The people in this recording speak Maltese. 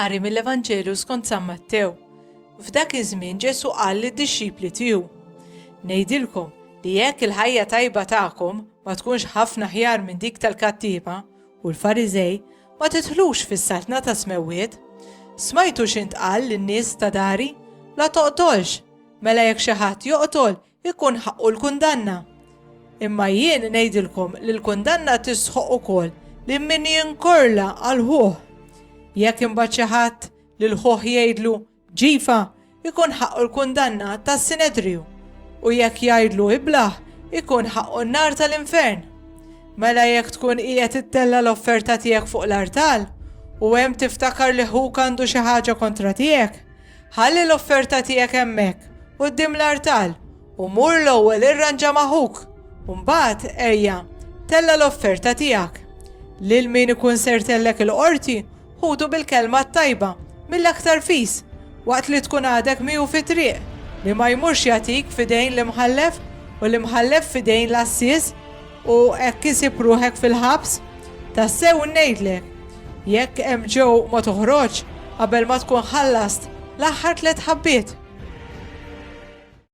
Qari mill-Evanġelju skont San Mattew. F'dak iż-żmien Ġesu qal lid-dixxipli tiegħu: Ngħidilkom li jekk il-ħajja tajba tagħkom ma tkunx ħafna ħjar minn dik tal-kattiba u l-Fariżej, ma tidħlux fis-saltna ta' smewwiet. Smajtu x'intqal lin-nies ta' dari? La toqtolx, mela jekk xi ħadd joqtol ikun ħaqqu l-kundanna. Imma jien ngħidilkom li l-kundanna tisħoq ukoll li min jinkorla għal ħuħ. Jekk imbagħad xi ħadd lil ħuħ jgħidlu ġifa, ikun ħaqqu l-kundanna tas-Sinedriju, u jekk jgħidlu iblaħ ikun ħaqqu n-nar tal-infern. Mela jekk tkun qiegħed ittella l-offerta tiegħek fuq l-artal u hemm tiftakar li ħuk għandu xi ħaġa kontra tiegħek, ħalli l-offerta tiegħek hemmhekk quddiem l-artal u mur l-ewwel irranġa ma' ħuk, u mbagħad ejja tella l-offerta tiegħek. Lil min ikun ser tellek il-qorti ħudu bil-kelma tajba mill-aktar fis waqt li tkun għadek miegħu fi-triq li ma jmurx jagħtik f'idejn l-imħallef u l-imħallef f'idejn l-assies u hekk isib ruħek fil-ħabs. Tassew ngħidlek, jekk hemm ġew ma toħroġ qabel ma tkun ħallast l-aħħar 3 ħabbiet.